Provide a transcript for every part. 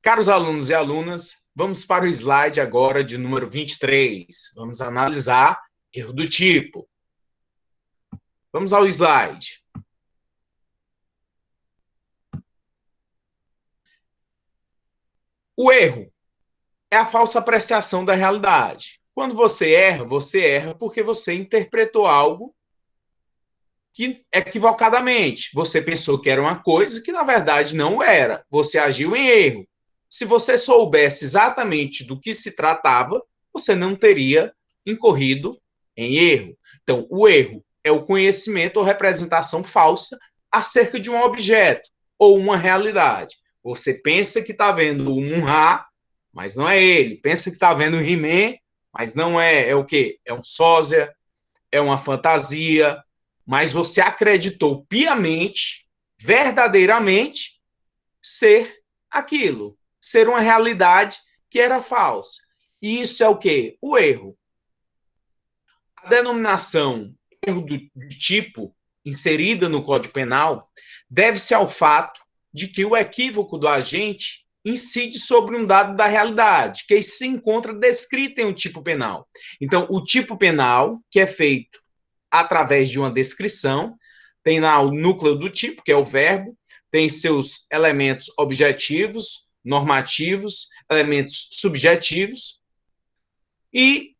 Caros alunos e alunas, vamos para o slide agora de número 23. Vamos analisar erro do tipo. Vamos ao slide. O erro é a falsa apreciação da realidade. Quando você erra porque você interpretou algo que equivocadamente. Você pensou que era uma coisa que na verdade não era. Você agiu em erro. Se você soubesse exatamente do que se tratava, você não teria incorrido em erro. Então, o erro é o conhecimento ou representação falsa acerca de um objeto ou uma realidade. Você pensa que está vendo um Ra, mas não é ele. Pensa que está vendo um He-Man, mas não é. É o quê? É um sósia, é uma fantasia, mas você acreditou piamente, verdadeiramente, ser aquilo, ser uma realidade que era falsa. E isso é o quê? O erro. A denominação erro do tipo inserida no Código Penal deve-se ao fato de que o equívoco do agente incide sobre um dado da realidade, que se encontra descrito em um tipo penal. Então, o tipo penal, que é feito através de uma descrição, tem lá o núcleo do tipo, que é o verbo, tem seus elementos objetivos, normativos, elementos subjetivos, e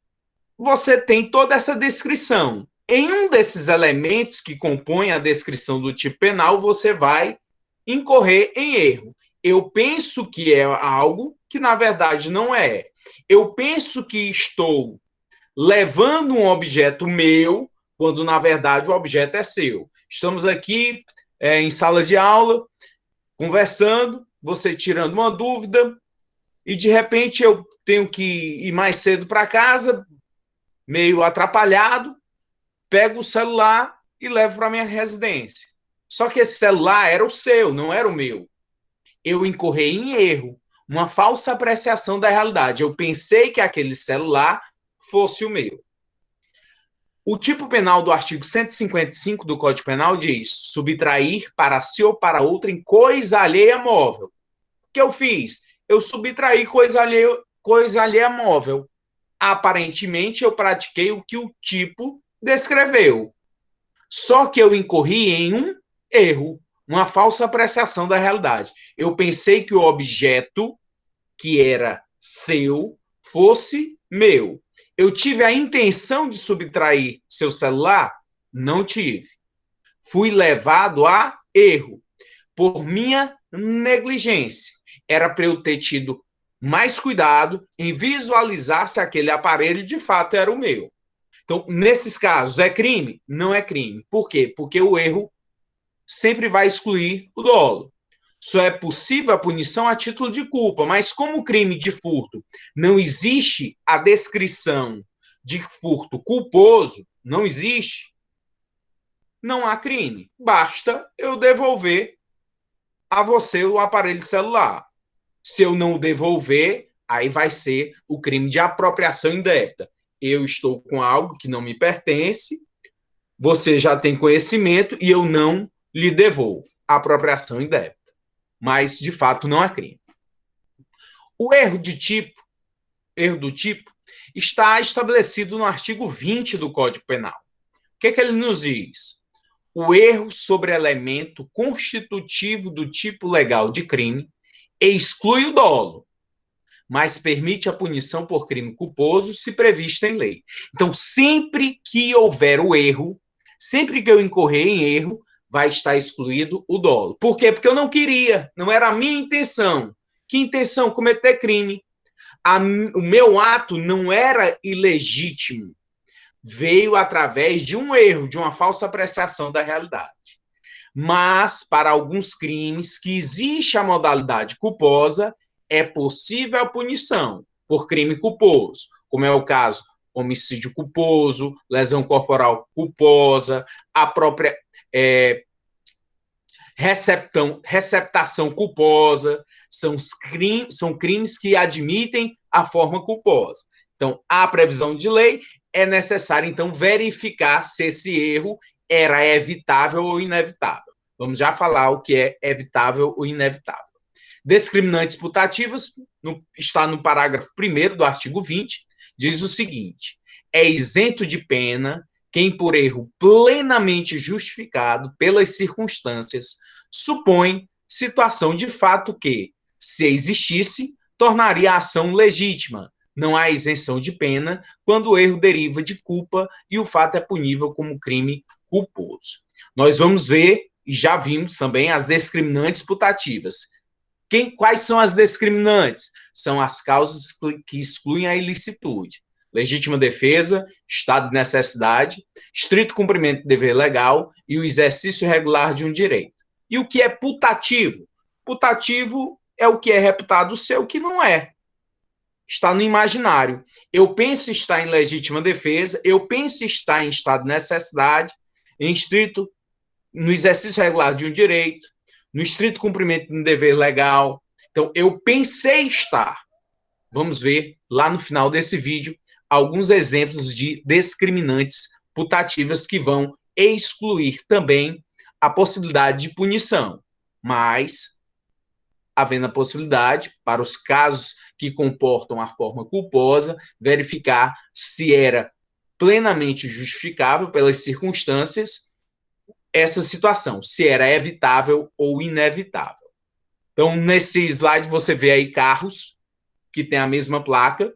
você tem toda essa descrição. Em um desses elementos que compõem a descrição do tipo penal, você vai incorrer em erro. Eu penso que é algo que na verdade não é. Eu penso que estou levando um objeto meu, quando na verdade o objeto é seu. Estamos aqui em sala de aula, conversando, você tirando uma dúvida, e de repente eu tenho que ir mais cedo para casa, meio atrapalhado, pego o celular e levo para minha residência. Só que esse celular era o seu, não era o meu. Eu incorri em erro, uma falsa apreciação da realidade. Eu pensei que aquele celular fosse o meu. O tipo penal do artigo 155 do Código Penal diz subtrair para si ou para outra em coisa alheia móvel. O que eu fiz? Eu subtraí coisa alheia móvel. Aparentemente, eu pratiquei o que o tipo descreveu. Só que eu incorri em um erro, uma falsa apreciação da realidade. Eu pensei que o objeto que era seu fosse meu. Eu tive a intenção de subtrair seu celular? Não tive. Fui levado a erro por minha negligência. Era para eu ter tido mais cuidado em visualizar se aquele aparelho de fato era o meu. Então, nesses casos, é crime? Não é crime. Por quê? Porque o erro sempre vai excluir o dolo. Só é possível a punição a título de culpa, mas como o crime de furto não existe a descrição de furto culposo, não existe, não há crime. Basta eu devolver a você o aparelho celular. Se eu não devolver, aí vai ser o crime de apropriação indébita. Eu estou com algo que não me pertence, você já tem conhecimento e eu não lhe devolvo. Apropriação indébita. Mas, de fato, não há crime. O erro do tipo, está estabelecido no artigo 20 do Código Penal. O que ele nos diz? O erro sobre elemento constitutivo do tipo legal de crime exclui o dolo, mas permite a punição por crime culposo se prevista em lei. Então, sempre que houver o erro, sempre que eu incorrer em erro, vai estar excluído o dolo. Por quê? Porque eu não queria, não era a minha intenção. Que intenção? Cometer crime. O meu ato não era ilegítimo. Veio através de um erro, de uma falsa apreciação da realidade. Mas, para alguns crimes que existe a modalidade culposa, é possível a punição por crime culposo, como é o caso homicídio culposo, lesão corporal culposa, a própria receptação culposa, são crimes que admitem a forma culposa. Então, há previsão de lei, é necessário, então, verificar se esse erro era evitável ou inevitável. Vamos já falar o que é evitável ou inevitável. Discriminantes putativas, está no parágrafo 1º do artigo 20, diz o seguinte: é isento de pena quem, por erro plenamente justificado pelas circunstâncias, supõe situação de fato que, se existisse, tornaria a ação legítima. Não há isenção de pena quando o erro deriva de culpa e o fato é punível como crime culposo. Nós vamos ver, e já vimos também, as discriminantes putativas. Quais são as discriminantes? São as causas que excluem a ilicitude. Legítima defesa, estado de necessidade, estrito cumprimento do dever legal e o exercício regular de um direito. E o que é putativo? Putativo é o que é reputado ser o que não é. Está no imaginário. Eu penso estar em legítima defesa, eu penso estar em estado de necessidade, no exercício regular de um direito, no estrito cumprimento de um dever legal. Então, eu pensei estar. Vamos ver lá no final desse vídeo alguns exemplos de discriminantes putativas que vão excluir também a possibilidade de punição, mas havendo a possibilidade, para os casos que comportam a forma culposa, verificar se era plenamente justificável pelas circunstâncias essa situação, se era evitável ou inevitável. Então, nesse slide você vê aí carros que têm a mesma placa.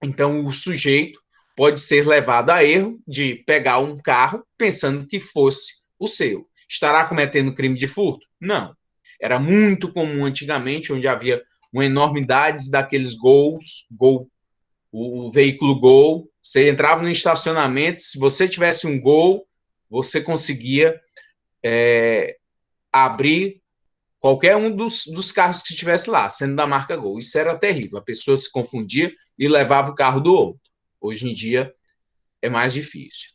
Então, o sujeito pode ser levado a erro de pegar um carro pensando que fosse o seu. Estará cometendo crime de furto? Não. Era muito comum antigamente, onde havia uma enormidade daqueles o veículo Gol. Você entrava no estacionamento, se você tivesse um Gol, você conseguia abrir qualquer um dos carros que estivesse lá, sendo da marca Gol. Isso era terrível. A pessoa se confundia e levava o carro do outro. Hoje em dia é mais difícil.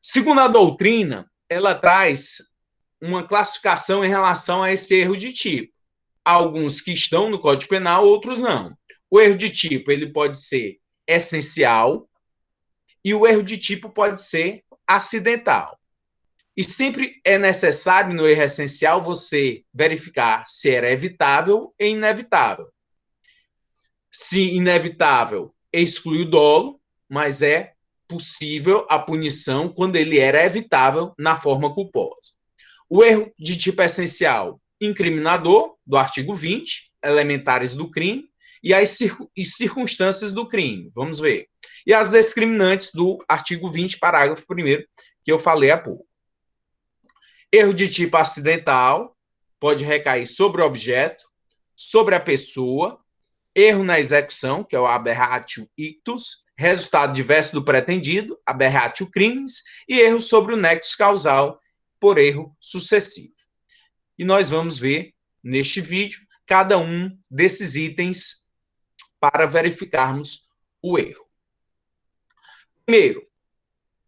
Segundo a doutrina, ela traz uma classificação em relação a esse erro de tipo. Alguns que estão no Código Penal, outros não. O erro de tipo ele pode ser essencial e o erro de tipo pode ser acidental. E sempre é necessário, no erro essencial, você verificar se era evitável e inevitável. Se inevitável, exclui o dolo, mas é possível a punição quando ele era evitável na forma culposa. O erro de tipo essencial, incriminador, do artigo 20, elementares do crime, e as circunstâncias do crime. Vamos ver. E as discriminantes do artigo 20, parágrafo 1º, que eu falei há pouco. Erro de tipo acidental pode recair sobre o objeto, sobre a pessoa, erro na execução, que é o aberratio ictus, resultado diverso do pretendido, aberratio criminis, e erro sobre o nexo causal por erro sucessivo. E nós vamos ver neste vídeo cada um desses itens para verificarmos o erro. Primeiro,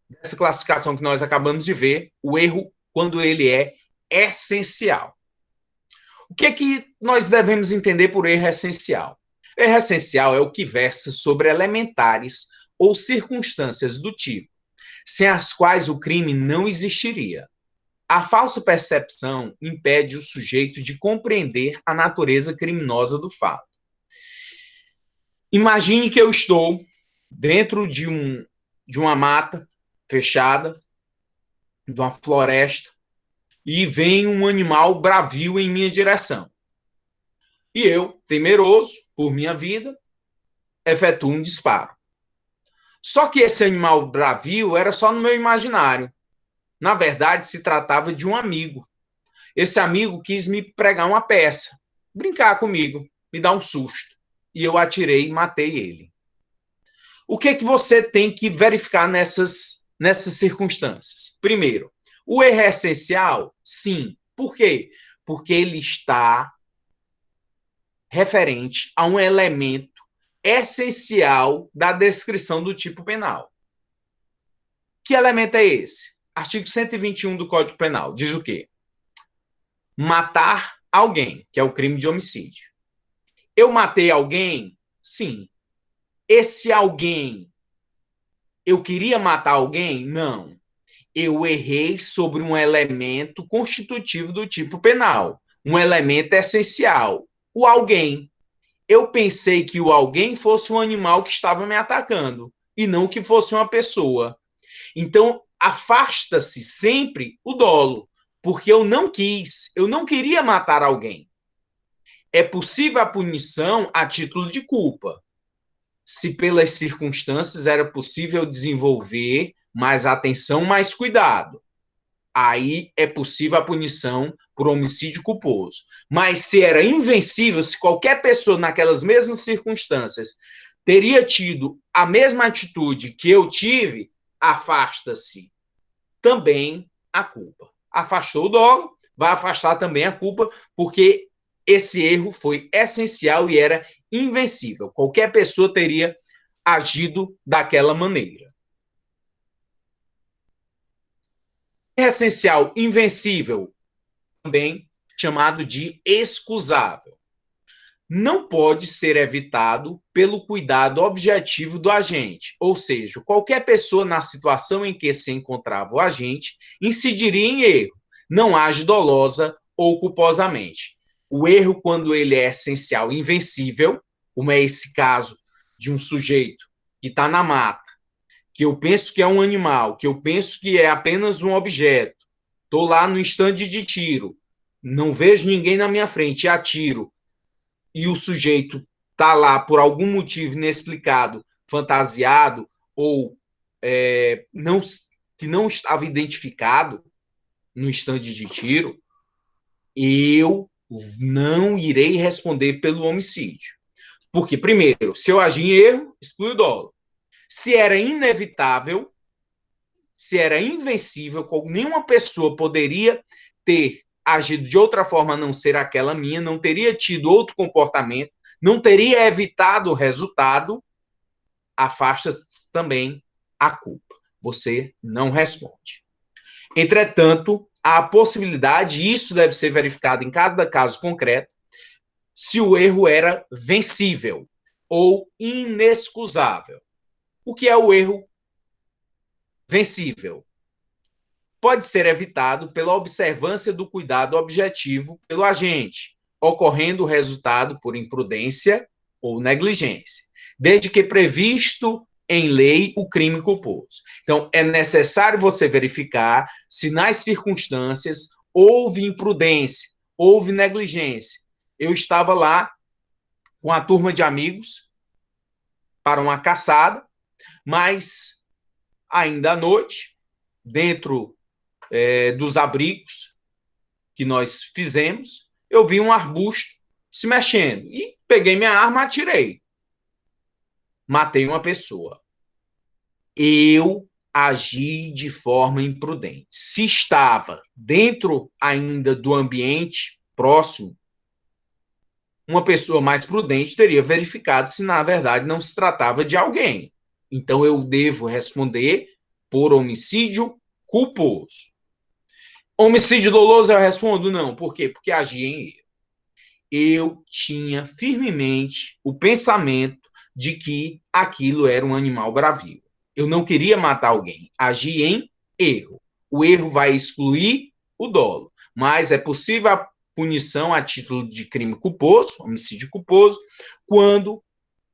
dessa classificação que nós acabamos de ver, o erro quando ele é essencial. O que é que nós devemos entender por erro essencial? Erro essencial é o que versa sobre elementares ou circunstâncias do tipo, sem as quais o crime não existiria. A falsa percepção impede o sujeito de compreender a natureza criminosa do fato. Imagine que eu estou dentro de uma mata fechada, de uma floresta, e vem um animal bravio em minha direção. E eu, temeroso por minha vida, efetuo um disparo. Só que esse animal bravio era só no meu imaginário. Na verdade, se tratava de um amigo. Esse amigo quis me pregar uma peça, brincar comigo, me dar um susto. E eu atirei e matei ele. O que é que você tem que verificar nessas circunstâncias? Primeiro, o erro é essencial? Sim. Por quê? Porque ele está referente a um elemento essencial da descrição do tipo penal. Que elemento é esse? Artigo 121 do Código Penal diz o quê? Matar alguém, que é o crime de homicídio. Eu matei alguém? Sim. Esse alguém, eu queria matar alguém? Não. Eu errei sobre um elemento constitutivo do tipo penal, um elemento essencial. o alguém. Eu pensei que o alguém fosse um animal que estava me atacando e não que fosse uma pessoa. Então, afasta-se sempre o dolo, porque eu não queria matar alguém. É possível a punição a título de culpa. Se pelas circunstâncias era possível desenvolver mais atenção, mais cuidado. Aí é possível a punição por homicídio culposo. Mas se era invencível, se qualquer pessoa naquelas mesmas circunstâncias teria tido a mesma atitude que eu tive, afasta-se também a culpa. Afastou o dolo, vai afastar também a culpa, porque esse erro foi essencial e era invencível. Qualquer pessoa teria agido daquela maneira. Essencial, invencível, também chamado de excusável. Não pode ser evitado pelo cuidado objetivo do agente, ou seja, qualquer pessoa na situação em que se encontrava o agente incidiria em erro, não age dolosa ou culposamente. O erro, quando ele é essencial, invencível, como é esse caso de um sujeito que está na mata, que eu penso que é um animal, que eu penso que é apenas um objeto, estou lá no estande de tiro, não vejo ninguém na minha frente e atiro, e o sujeito está lá por algum motivo inexplicado, fantasiado, ou não, que não estava identificado no estande de tiro, eu não irei responder pelo homicídio. Porque, primeiro, se eu agir em erro, exclui o dolo. Se era inevitável, se era invencível, nenhuma pessoa poderia ter agido de outra forma a não ser aquela minha, não teria tido outro comportamento, não teria evitado o resultado, afasta-se também a culpa. Você não responde. Entretanto, há a possibilidade, e isso deve ser verificado em cada caso concreto, se o erro era vencível ou inexcusável. O que é o erro vencível? Pode ser evitado pela observância do cuidado objetivo pelo agente, ocorrendo o resultado por imprudência ou negligência, desde que previsto em lei o crime culposo. Então, é necessário você verificar se nas circunstâncias houve imprudência, houve negligência. Eu estava lá com a turma de amigos para uma caçada, mas ainda à noite, dentro dos abrigos que nós fizemos, eu vi um arbusto se mexendo e peguei minha arma e atirei. Matei uma pessoa. Eu agi de forma imprudente. Se estava dentro ainda do ambiente próximo, uma pessoa mais prudente teria verificado se na verdade não se tratava de alguém. Então eu devo responder por homicídio culposo. Homicídio doloso eu respondo não. Por quê? Porque agi em erro. Eu tinha firmemente o pensamento de que aquilo era um animal bravio. Eu não queria matar alguém. Agi em erro. O erro vai excluir o dolo. Mas é possível a punição a título de crime culposo, homicídio culposo, quando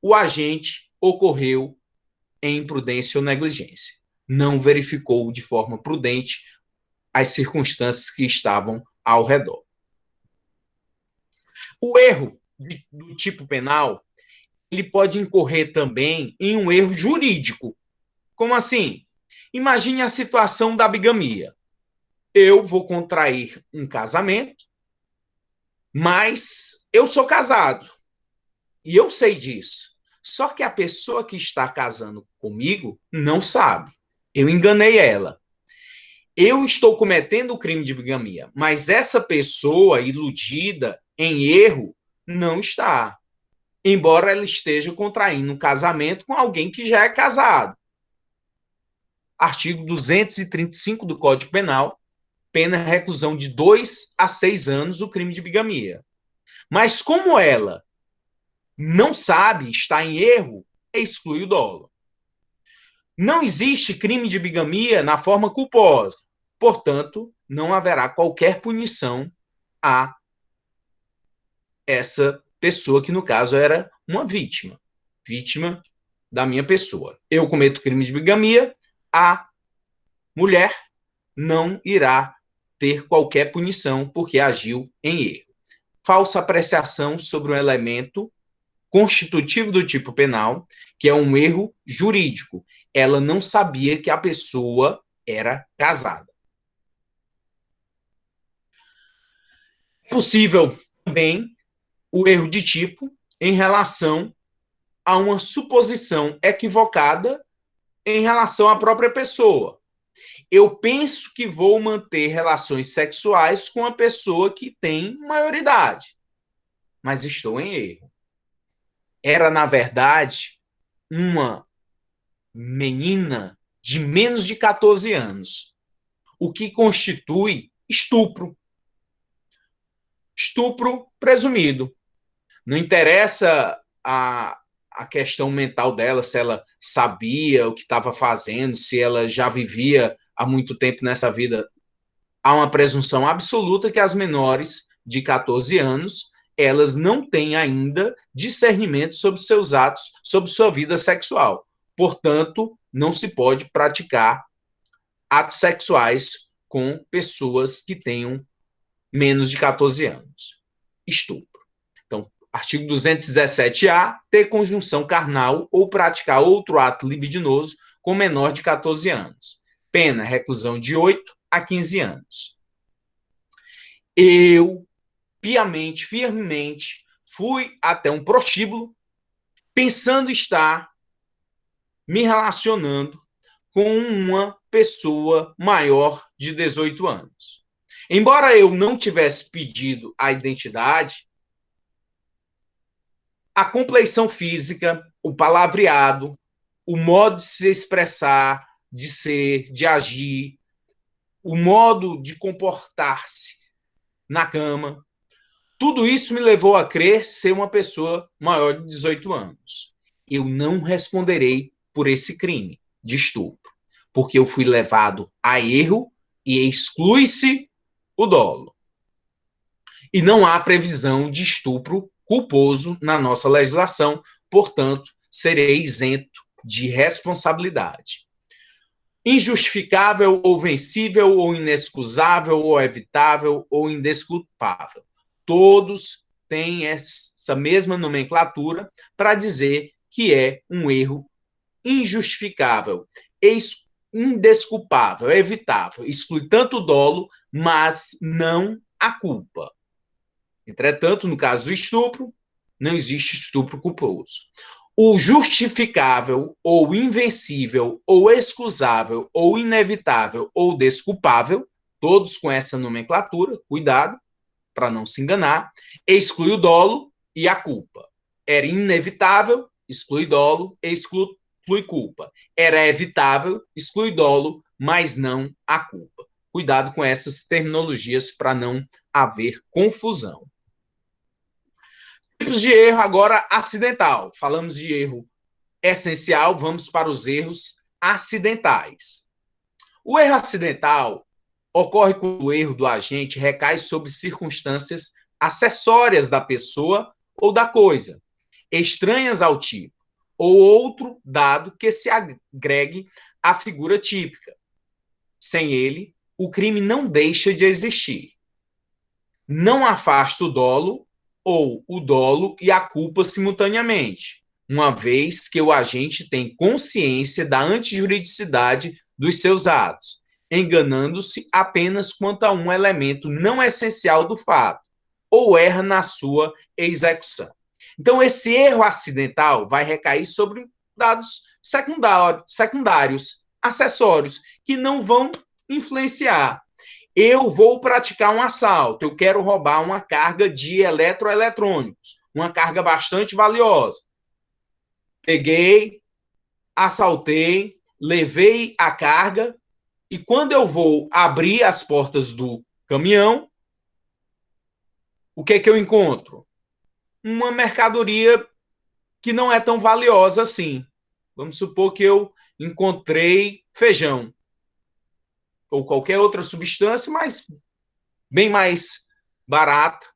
o agente ocorreu em imprudência ou negligência. Não verificou de forma prudente as circunstâncias que estavam ao redor. O erro do tipo penal, ele pode incorrer também em um erro jurídico. Como assim? Imagine a situação da bigamia. Eu vou contrair um casamento, mas eu sou casado e eu sei disso. Só que a pessoa que está casando comigo não sabe. Eu enganei ela. Eu estou cometendo o crime de bigamia, mas essa pessoa iludida, em erro, não está. Embora ela esteja contraindo um casamento com alguém que já é casado. Artigo 235 do Código Penal, pena reclusão de 2 a 6 anos o crime de bigamia. Mas como ela não sabe, está em erro, exclui o dolo. Não existe crime de bigamia na forma culposa. Portanto, não haverá qualquer punição a essa pessoa que, no caso, era uma vítima da minha pessoa. Eu cometo crime de bigamia, a mulher não irá ter qualquer punição porque agiu em erro. Falsa apreciação sobre um elemento constitutivo do tipo penal, que é um erro jurídico. Ela não sabia que a pessoa era casada. É possível também o erro de tipo em relação a uma suposição equivocada em relação à própria pessoa. Eu penso que vou manter relações sexuais com a pessoa que tem maioridade, mas estou em erro. Era, na verdade, uma menina de menos de 14 anos, o que constitui estupro. Estupro presumido. Não interessa a questão mental dela, se ela sabia o que estava fazendo, se ela já vivia há muito tempo nessa vida. Há uma presunção absoluta que as menores de 14 anos, elas não têm ainda discernimento sobre seus atos, sobre sua vida sexual. Portanto, não se pode praticar atos sexuais com pessoas que tenham menos de 14 anos. Estupro. Então, artigo 217-A, ter conjunção carnal ou praticar outro ato libidinoso com menor de 14 anos. Pena, reclusão de 8 a 15 anos. Eu, piamente, firmemente, fui até um prostíbulo pensando estar me relacionando com uma pessoa maior de 18 anos. Embora eu não tivesse pedido a identidade, a compleição física, o palavreado, o modo de se expressar, de ser, de agir, o modo de comportar-se na cama, tudo isso me levou a crer ser uma pessoa maior de 18 anos. Eu não responderei por esse crime de estupro, porque eu fui levado a erro e exclui-se o dolo. E não há previsão de estupro culposo na nossa legislação, portanto, serei isento de responsabilidade. Injustificável ou vencível ou inexcusável ou evitável ou indesculpável. Todos têm essa mesma nomenclatura para dizer que é um erro injustificável, indesculpável, evitável, exclui tanto o dolo, mas não a culpa. Entretanto, no caso do estupro, não existe estupro culposo. O justificável, ou invencível, ou excusável, ou inevitável, ou desculpável, todos com essa nomenclatura, cuidado, para não se enganar, exclui o dolo e a culpa. Era inevitável, exclui dolo e exclui culpa. Era evitável, exclui dolo, mas não a culpa. Cuidado com essas terminologias para não haver confusão. Tipos de erro agora acidental. Falamos de erro essencial, vamos para os erros acidentais. O erro acidental ocorre quando o erro do agente recai sobre circunstâncias acessórias da pessoa ou da coisa, estranhas ao tipo, ou outro dado que se agregue à figura típica. Sem ele, o crime não deixa de existir. Não afasta o dolo ou o dolo e a culpa simultaneamente, uma vez que o agente tem consciência da antijuridicidade dos seus atos, enganando-se apenas quanto a um elemento não essencial do fato, ou erra na sua execução. Então, esse erro acidental vai recair sobre dados secundários, acessórios, que não vão influenciar. Eu vou praticar um assalto, eu quero roubar uma carga de eletroeletrônicos, uma carga bastante valiosa. Peguei, assaltei, levei a carga e quando eu vou abrir as portas do caminhão, o que é que eu encontro? Uma mercadoria que não é tão valiosa assim. Vamos supor que eu encontrei feijão ou qualquer outra substância, mas bem mais barata,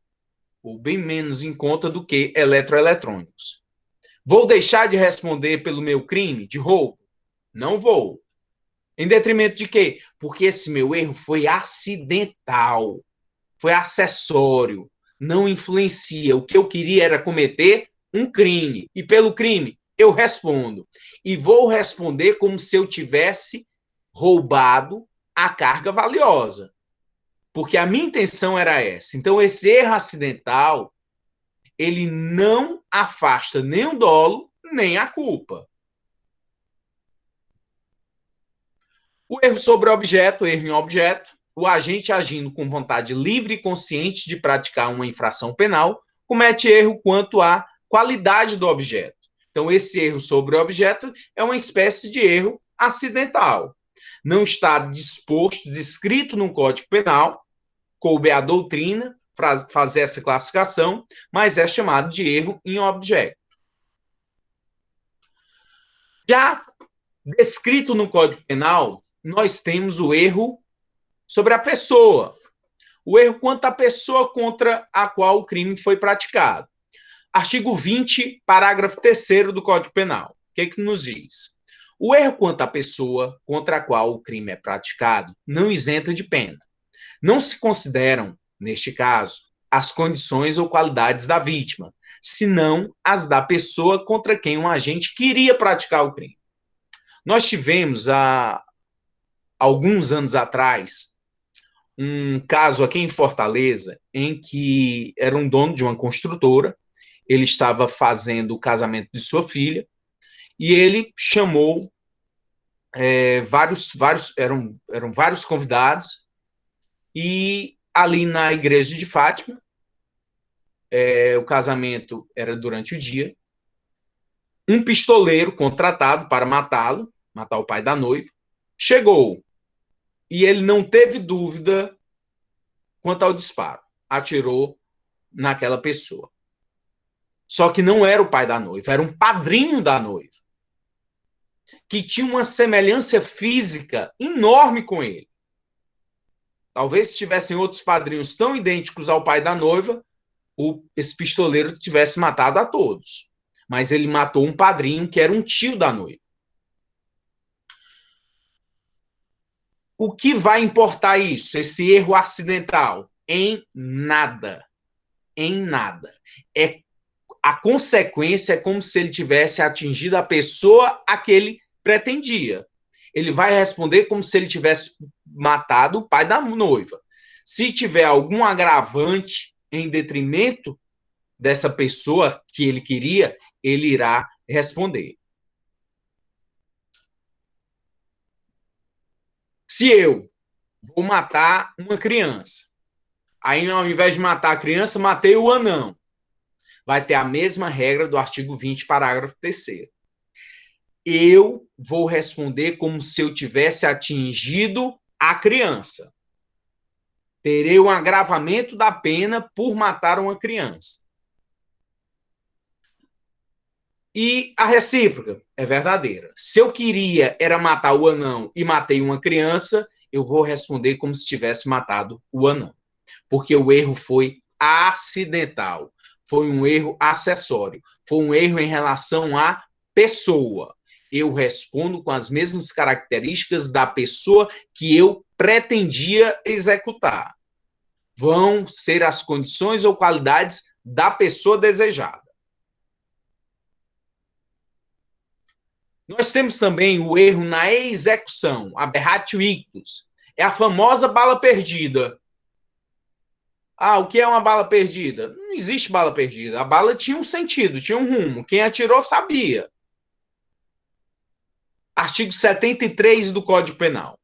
ou bem menos em conta do que eletroeletrônicos. Vou deixar de responder pelo meu crime de roubo? Não vou. Em detrimento de quê? Porque esse meu erro foi acidental, foi acessório, não influencia. O que eu queria era cometer um crime. E pelo crime, eu respondo. E vou responder como se eu tivesse roubado a carga valiosa. Porque a minha intenção era essa. Então, esse erro acidental, ele não afasta nem o dolo, nem a culpa. O erro sobre objeto, erro em objeto, o agente agindo com vontade livre e consciente de praticar uma infração penal, comete erro quanto à qualidade do objeto. Então, esse erro sobre o objeto é uma espécie de erro acidental. Não está disposto, descrito no Código Penal, coube à doutrina fazer essa classificação, mas é chamado de erro em objeto. Já descrito no Código Penal, nós temos o erro sobre a pessoa, o erro quanto à pessoa contra a qual o crime foi praticado. Artigo 20, parágrafo 3º do Código Penal. O que nos diz? O erro quanto à pessoa contra a qual o crime é praticado não isenta de pena. Não se consideram, neste caso, as condições ou qualidades da vítima, senão as da pessoa contra quem um agente queria praticar o crime. Nós tivemos, há alguns anos atrás, um caso aqui em Fortaleza, em que era um dono de uma construtora, ele estava fazendo o casamento de sua filha, e ele chamou eram vários convidados, e ali na igreja de Fátima, o casamento era durante o dia, um pistoleiro contratado para matá-lo, matar o pai da noiva, chegou, e ele não teve dúvida quanto ao disparo, atirou naquela pessoa. Só que não era o pai da noiva, era um padrinho da noiva, que tinha uma semelhança física enorme com ele. Talvez se tivessem outros padrinhos tão idênticos ao pai da noiva, esse pistoleiro tivesse matado a todos. Mas ele matou um padrinho que era um tio da noiva. O que vai importar isso, esse erro acidental? Em nada. Em nada. A consequência é como se ele tivesse atingido a pessoa a que ele pretendia. Ele vai responder como se ele tivesse matado o pai da noiva. Se tiver algum agravante em detrimento dessa pessoa que ele queria, ele irá responder. Se eu vou matar uma criança, aí ao invés de matar a criança, matei o anão, vai ter a mesma regra do artigo 20, parágrafo 3º. Eu vou responder como se eu tivesse atingido a criança. Terei um agravamento da pena por matar uma criança. E a recíproca é verdadeira. Se eu queria era matar o anão e matei uma criança, eu vou responder como se tivesse matado o anão. Porque o erro foi acidental. Foi um erro acessório. Foi um erro em relação à pessoa. Eu respondo com as mesmas características da pessoa que eu pretendia executar. Vão ser as condições ou qualidades da pessoa desejada. Nós temos também o erro na execução, aberratio ictus. É a famosa bala perdida. O que é uma bala perdida? Não existe bala perdida. A bala tinha um sentido, tinha um rumo. Quem atirou sabia. Artigo 73 do Código Penal.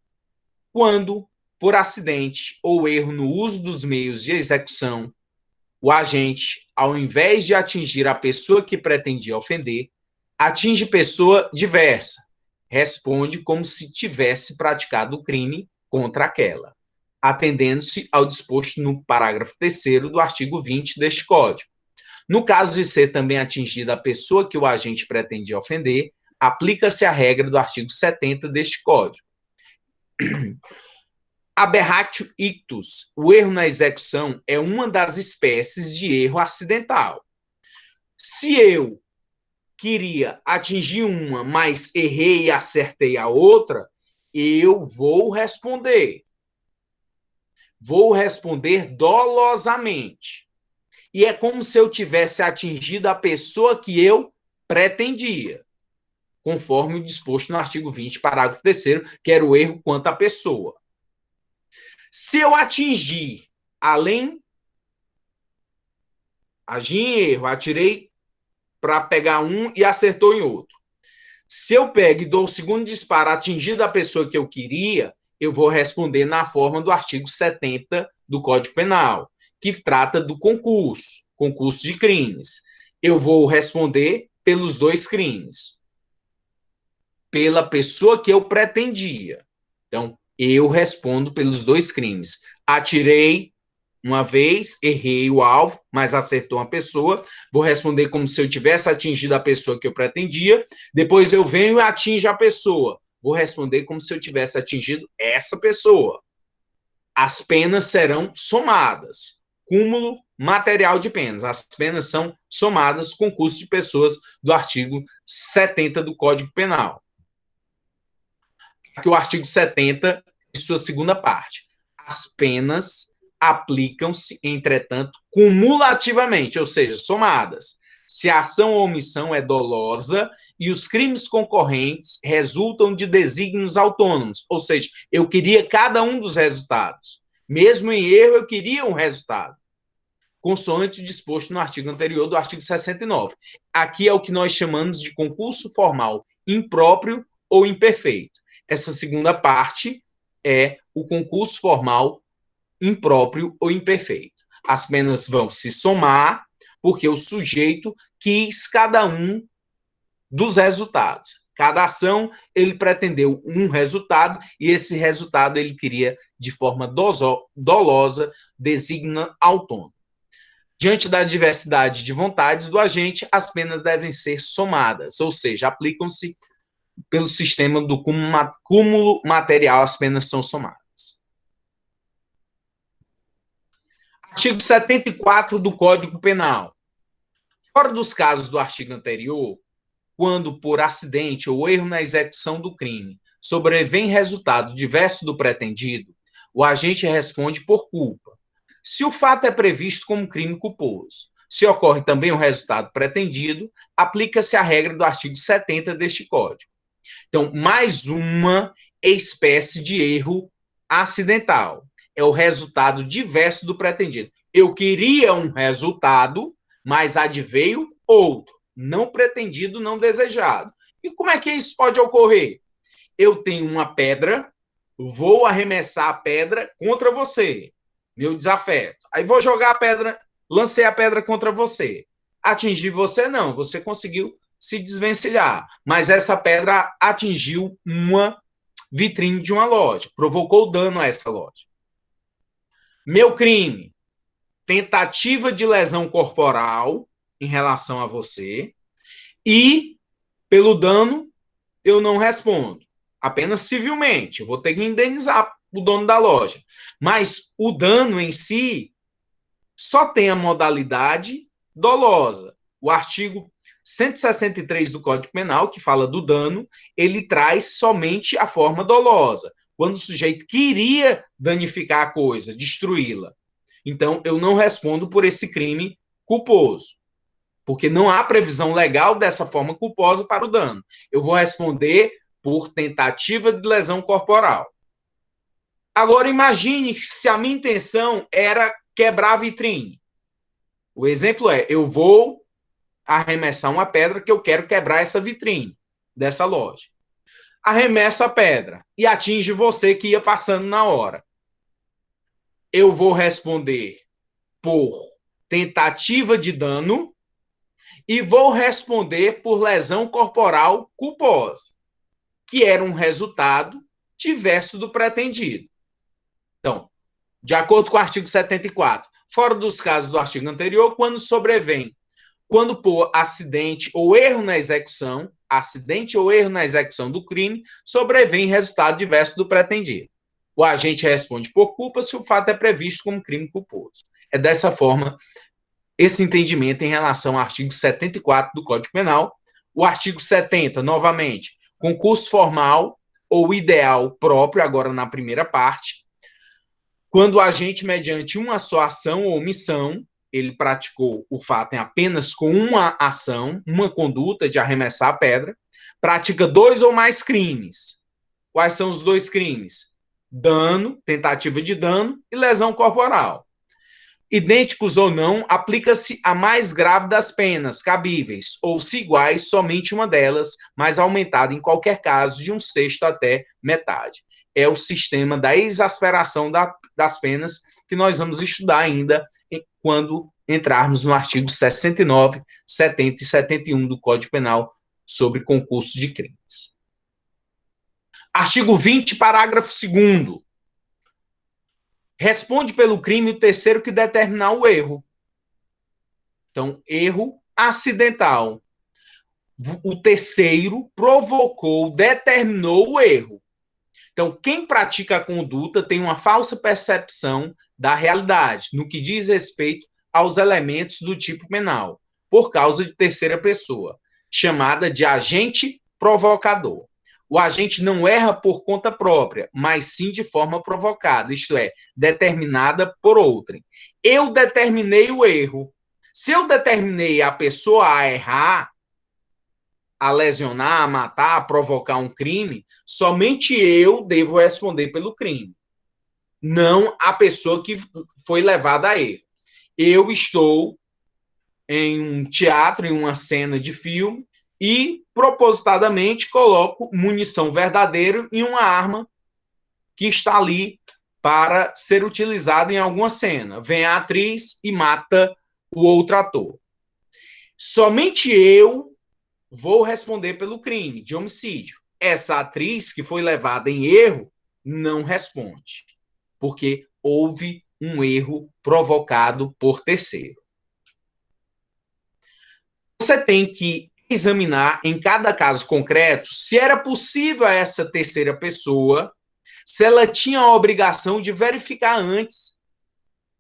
Quando, por acidente ou erro no uso dos meios de execução, o agente, ao invés de atingir a pessoa que pretendia ofender, atinge pessoa diversa, responde como se tivesse praticado o crime contra aquela, atendendo-se ao disposto no parágrafo 3º do artigo 20 deste Código. No caso de ser também atingida a pessoa que o agente pretendia ofender, aplica-se a regra do artigo 70 deste Código. Aberratio ictus, o erro na execução, é uma das espécies de erro acidental. Se eu queria atingir uma, mas errei e acertei a outra, eu vou responder. Vou responder dolosamente. E é como se eu tivesse atingido a pessoa que eu pretendia, conforme o disposto no artigo 20, parágrafo 3º, que era o erro quanto à pessoa. Se eu agi em erro, atirei para pegar um e acertou em outro. Se eu pego e dou o segundo disparo atingindo a pessoa que eu queria, eu vou responder na forma do artigo 70 do Código Penal, que trata do concurso de crimes. Eu vou responder pelos dois crimes, pela pessoa que eu pretendia. Então, eu respondo pelos dois crimes. Atirei uma vez, errei o alvo, mas acertou uma pessoa, vou responder como se eu tivesse atingido a pessoa que eu pretendia, depois eu venho e atinjo a pessoa, vou responder como se eu tivesse atingido essa pessoa. As penas serão somadas, cúmulo material de penas, as penas são somadas, concurso de pessoas do artigo 70 do Código Penal. Aqui o artigo 70, em sua segunda parte. As penas aplicam-se, entretanto, cumulativamente, ou seja, somadas, se a ação ou omissão é dolosa e os crimes concorrentes resultam de desígnios autônomos, ou seja, eu queria cada um dos resultados. Mesmo em erro, eu queria um resultado, consoante o disposto no artigo anterior do artigo 69. Aqui é o que nós chamamos de concurso formal impróprio ou imperfeito. Essa segunda parte é o concurso formal impróprio ou imperfeito. As penas vão se somar porque o sujeito quis cada um dos resultados. Cada ação, ele pretendeu um resultado e esse resultado ele queria de forma dolosa, desígnio autônomo. Diante da diversidade de vontades do agente, as penas devem ser somadas, ou seja, aplicam-se pelo sistema do cúmulo material, as penas são somadas. Artigo 74 do Código Penal. Fora dos casos do artigo anterior, quando por acidente ou erro na execução do crime sobrevém resultado diverso do pretendido, o agente responde por culpa. Se o fato é previsto como crime culposo, se ocorre também o resultado pretendido, aplica-se a regra do artigo 70 deste Código. Então, mais uma espécie de erro acidental. É o resultado diverso do pretendido. Eu queria um resultado, mas adveio outro, não pretendido, não desejado. E como é que isso pode ocorrer? Eu tenho uma pedra, vou arremessar a pedra contra você, meu desafeto. Aí vou jogar a pedra, lancei a pedra contra você. Atingir você não, você conseguiu se desvencilhar, mas essa pedra atingiu uma vitrine de uma loja, provocou dano a essa loja. Meu crime, tentativa de lesão corporal em relação a você e pelo dano eu não respondo, apenas civilmente, eu vou ter que indenizar o dono da loja, mas o dano em si só tem a modalidade dolosa. O artigo 163 do Código Penal, que fala do dano, ele traz somente a forma dolosa, quando o sujeito queria danificar a coisa, destruí-la. Então, eu não respondo por esse crime culposo, porque não há previsão legal dessa forma culposa para o dano. Eu vou responder por tentativa de lesão corporal. Agora, imagine se a minha intenção era quebrar a vitrine. O exemplo é, eu vou arremessar uma pedra que eu quero quebrar essa vitrine dessa loja. Arremesso a pedra e atinge você que ia passando na hora. Eu vou responder por tentativa de dano e vou responder por lesão corporal culposa, que era um resultado diverso do pretendido. Então, de acordo com o artigo 74, fora dos casos do artigo anterior, quando por acidente ou erro na execução do crime, sobrevém resultado diverso do pretendido. O agente responde por culpa se o fato é previsto como crime culposo. É dessa forma esse entendimento em relação ao artigo 74 do Código Penal. O artigo 70, novamente, concurso formal ou ideal próprio, agora na primeira parte, quando o agente, mediante uma só ação ou omissão, ele praticou o fato em apenas com uma ação, uma conduta de arremessar a pedra, pratica 2 ou mais crimes. Quais são os 2 crimes? Dano, tentativa de dano e lesão corporal. Idênticos ou não, aplica-se a mais grave das penas cabíveis, ou se iguais, somente uma delas, mas aumentada em qualquer caso de 1/6 até metade. É o sistema da exasperação das penas que nós vamos estudar ainda quando entrarmos no artigo 69, 70 e 71 do Código Penal sobre concurso de crimes. Artigo 20, parágrafo 2º. Responde pelo crime o terceiro que determinar o erro. Então, erro acidental. O terceiro provocou, determinou o erro. Então, quem pratica a conduta tem uma falsa percepção da realidade, no que diz respeito aos elementos do tipo penal, por causa de terceira pessoa, chamada de agente provocador. O agente não erra por conta própria, mas sim de forma provocada, isto é, determinada por outrem. Eu determinei o erro. Se eu determinei a pessoa a errar, a lesionar, a matar, a provocar um crime, somente eu devo responder pelo crime, não a pessoa que foi levada a erro. Eu estou em um teatro, em uma cena de filme, e propositadamente coloco munição verdadeira em uma arma que está ali para ser utilizada em alguma cena. Vem a atriz e mata o outro ator. Somente eu vou responder pelo crime de homicídio. Essa atriz que foi levada em erro não responde, porque houve um erro provocado por terceiro. Você tem que examinar em cada caso concreto se era possível a essa terceira pessoa, se ela tinha a obrigação de verificar antes,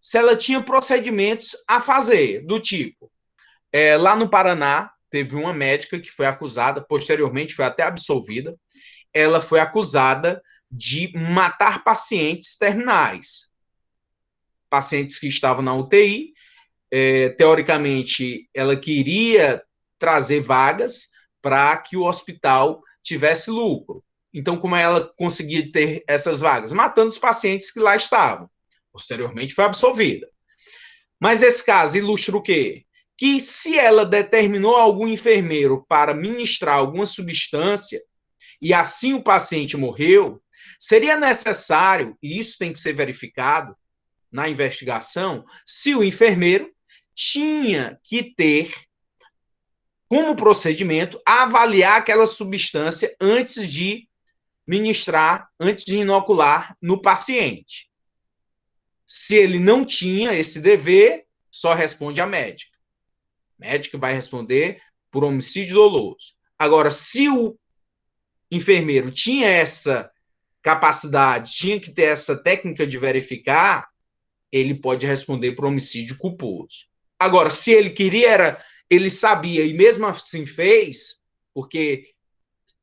se ela tinha procedimentos a fazer, do tipo, lá no Paraná, teve uma médica que foi acusada, posteriormente foi até absolvida, ela foi acusada de matar pacientes terminais, pacientes que estavam na UTI, teoricamente, ela queria trazer vagas para que o hospital tivesse lucro. Então, como ela conseguia ter essas vagas? Matando os pacientes que lá estavam. Posteriormente, foi absolvida. Mas esse caso ilustra o quê? Que se ela determinou algum enfermeiro para ministrar alguma substância e assim o paciente morreu, seria necessário, e isso tem que ser verificado na investigação, se o enfermeiro tinha que ter como procedimento avaliar aquela substância antes de ministrar, antes de inocular no paciente. Se ele não tinha esse dever, só responde a médica. A médica vai responder por homicídio doloso. Agora, se o enfermeiro tinha essa capacidade, tinha que ter essa técnica de verificar, ele pode responder por homicídio culposo. Agora, se ele queria, ele sabia e mesmo assim fez, porque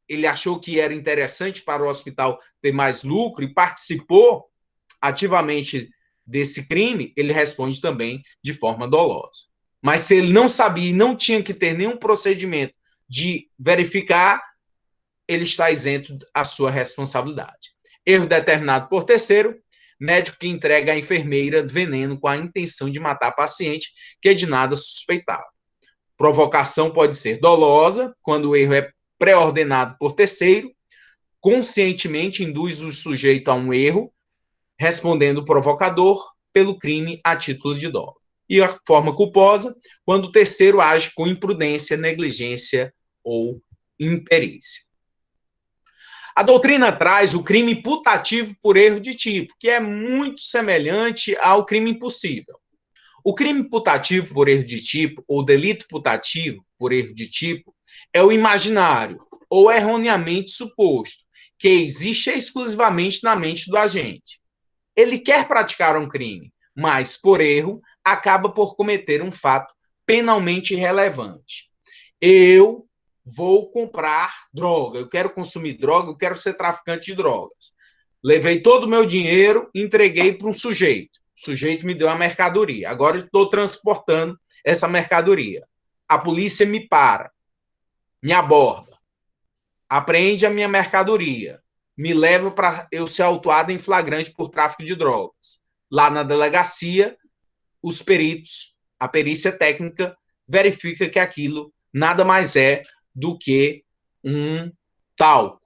ele achou que era interessante para o hospital ter mais lucro e participou ativamente desse crime, ele responde também de forma dolosa. Mas se ele não sabia e não tinha que ter nenhum procedimento de verificar, ele está isento da sua responsabilidade. Erro determinado por terceiro, médico que entrega à enfermeira veneno com a intenção de matar a paciente, que é de nada suspeitável. Provocação pode ser dolosa, quando o erro é pré-ordenado por terceiro, conscientemente induz o sujeito a um erro, respondendo o provocador pelo crime a título de dolo. E a forma culposa, quando o terceiro age com imprudência, negligência ou imperícia. A doutrina traz o crime putativo por erro de tipo, que é muito semelhante ao crime impossível. O crime putativo por erro de tipo, ou delito putativo por erro de tipo, é o imaginário, ou erroneamente suposto, que existe exclusivamente na mente do agente. Ele quer praticar um crime, mas, por erro, acaba por cometer um fato penalmente relevante. Eu vou comprar droga, eu quero consumir droga, eu quero ser traficante de drogas. Levei todo o meu dinheiro, entreguei para um sujeito. O sujeito me deu a mercadoria. Agora eu estou transportando essa mercadoria. A polícia me para, me aborda, apreende a minha mercadoria, me leva para eu ser autuado em flagrante por tráfico de drogas. Lá na delegacia, os peritos, a perícia técnica, verifica que aquilo nada mais é do que um talco,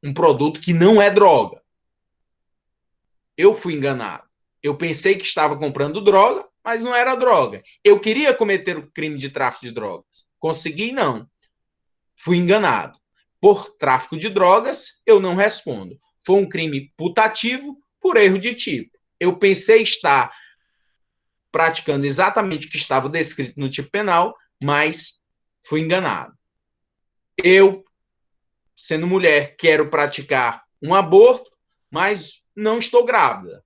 um produto que não é droga. Eu fui enganado. Eu pensei que estava comprando droga, mas não era droga. Eu queria cometer o crime de tráfico de drogas. Consegui, não. Fui enganado. Por tráfico de drogas, eu não respondo. Foi um crime putativo por erro de tipo. Eu pensei estar praticando exatamente o que estava descrito no tipo penal, mas fui enganado. Eu, sendo mulher, quero praticar um aborto, mas não estou grávida.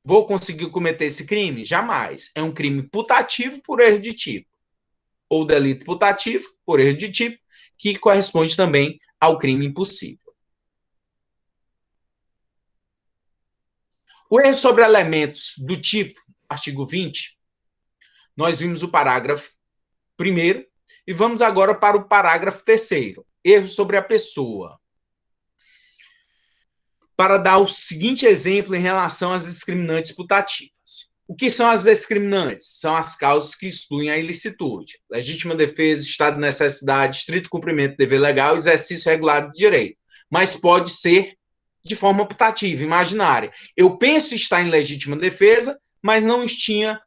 Vou conseguir cometer esse crime? Jamais. É um crime putativo por erro de tipo, ou delito putativo por erro de tipo, que corresponde também ao crime impossível. O erro sobre elementos do tipo, artigo 20, nós vimos o parágrafo 1º e vamos agora para o parágrafo 3º, erro sobre a pessoa. Para dar o seguinte exemplo em relação às discriminantes putativas. O que são as discriminantes? São as causas que excluem a ilicitude. Legítima defesa, estado de necessidade, estrito cumprimento do dever legal, exercício regular de direito. Mas pode ser de forma putativa, imaginária. Eu penso estar em legítima defesa, mas não tinha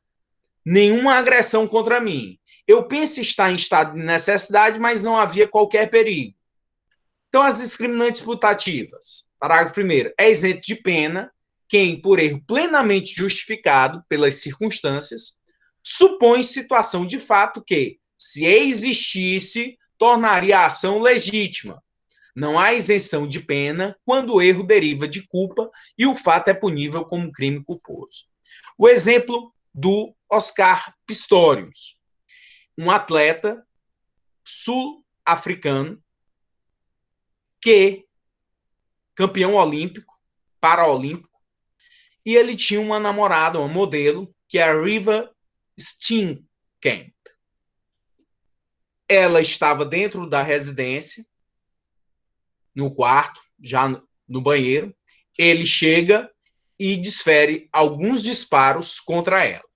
nenhuma agressão contra mim. Eu penso estar em estado de necessidade, mas não havia qualquer perigo. Então, as discriminantes putativas. Parágrafo 1º. É isento de pena quem, por erro plenamente justificado pelas circunstâncias, supõe situação de fato que, se existisse, tornaria a ação legítima. Não há isenção de pena quando o erro deriva de culpa e o fato é punível como crime culposo. O exemplo do Oscar Pistorius, um atleta sul-africano que campeão olímpico, paraolímpico, e ele tinha uma namorada, uma modelo, que é a Riva Steenkamp. Ela estava dentro da residência, no quarto, já no banheiro. Ele chega e desfere alguns disparos contra ela.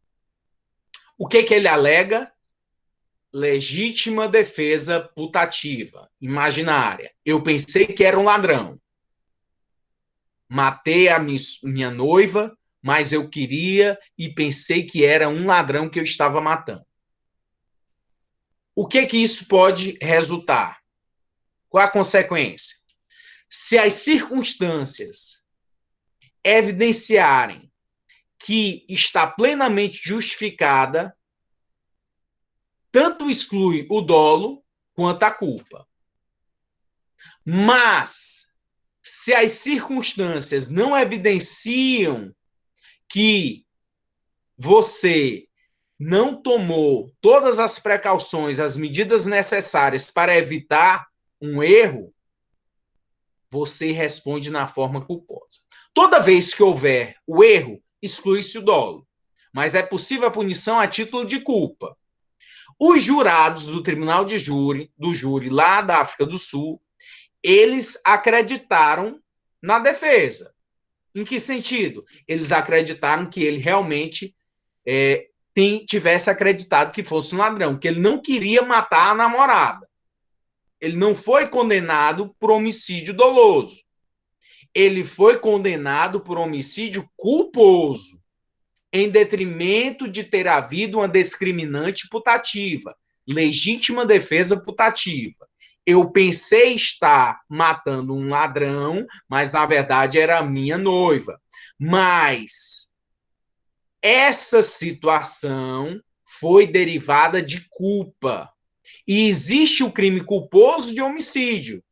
O que ele alega? Legítima defesa putativa, imaginária. Eu pensei que era um ladrão. Matei a minha noiva, mas eu queria e pensei que era um ladrão que eu estava matando. O que isso pode resultar? Qual a consequência? Se as circunstâncias evidenciarem que está plenamente justificada, tanto exclui o dolo quanto a culpa. Mas, se as circunstâncias não evidenciam que você não tomou todas as precauções, as medidas necessárias para evitar um erro, você responde na forma culposa. Toda vez que houver o erro, exclui-se o dolo, mas é possível a punição a título de culpa. Os jurados do Tribunal de Júri, do júri lá da África do Sul, eles acreditaram na defesa. Em que sentido? Eles acreditaram que ele realmente tivesse acreditado que fosse um ladrão, que ele não queria matar a namorada. Ele não foi condenado por homicídio doloso. Ele foi condenado por homicídio culposo, em detrimento de ter havido uma discriminante putativa, legítima defesa putativa. Eu pensei estar matando um ladrão, mas na verdade era a minha noiva. Mas essa situação foi derivada de culpa. E existe o crime culposo de homicídio.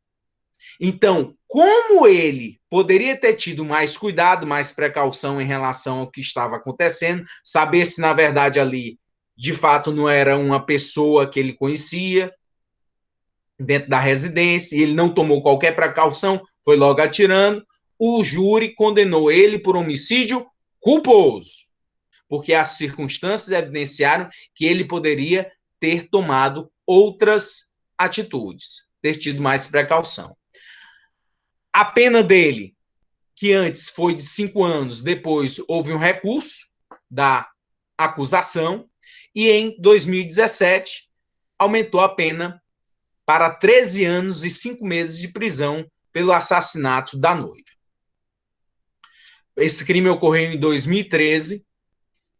Então, como ele poderia ter tido mais cuidado, mais precaução em relação ao que estava acontecendo, saber se, na verdade, ali, de fato, não era uma pessoa que ele conhecia dentro da residência, e ele não tomou qualquer precaução, foi logo atirando, o júri condenou ele por homicídio culposo, porque as circunstâncias evidenciaram que ele poderia ter tomado outras atitudes, ter tido mais precaução. A pena dele, que antes foi de 5 anos, depois houve um recurso da acusação, e em 2017 aumentou a pena para 13 anos e 5 meses de prisão pelo assassinato da noiva. Esse crime ocorreu em 2013,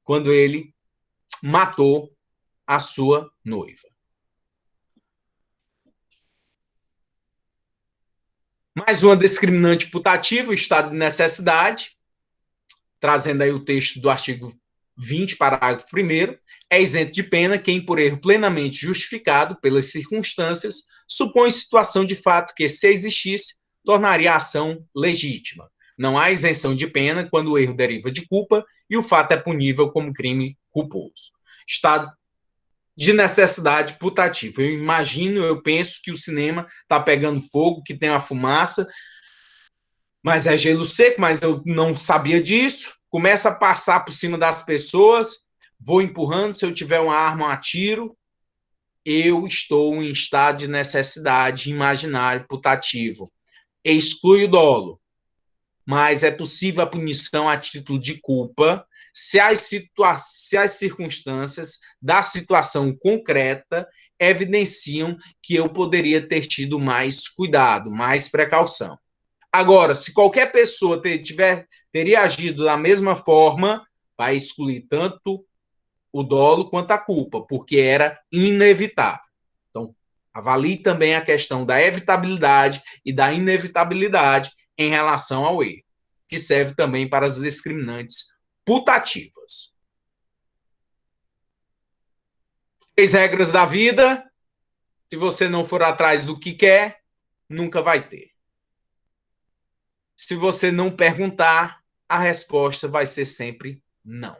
quando ele matou a sua noiva. Mais uma discriminante putativa, o estado de necessidade, trazendo aí o texto do artigo 20, parágrafo 1º, é isento de pena quem, por erro plenamente justificado pelas circunstâncias, supõe situação de fato que, se existisse, tornaria a ação legítima. Não há isenção de pena quando o erro deriva de culpa e o fato é punível como crime culposo. Estado de necessidade putativa. Eu imagino, eu penso que o cinema está pegando fogo, que tem uma fumaça, mas é gelo seco, mas eu não sabia disso. Começa a passar por cima das pessoas, vou empurrando, se eu tiver uma arma, eu atiro. Eu estou em estado de necessidade imaginário putativo. Exclui o dolo, mas é possível a punição a título de culpa se as circunstâncias da situação concreta evidenciam que eu poderia ter tido mais cuidado, mais precaução. Agora, se qualquer pessoa teria agido da mesma forma, vai excluir tanto o dolo quanto a culpa, porque era inevitável. Então, avalie também a questão da evitabilidade e da inevitabilidade em relação ao erro, que serve também para as discriminantes putativas. 3 regras da vida. Se você não for atrás do que quer, nunca vai ter. Se você não perguntar, a resposta vai ser sempre não.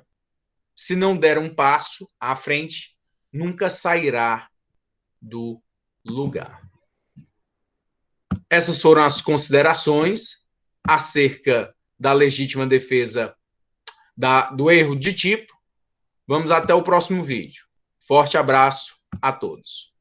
Se não der um passo à frente, nunca sairá do lugar. Essas foram as considerações acerca da legítima defesa do erro de tipo. Vamos até o próximo vídeo. Forte abraço a todos.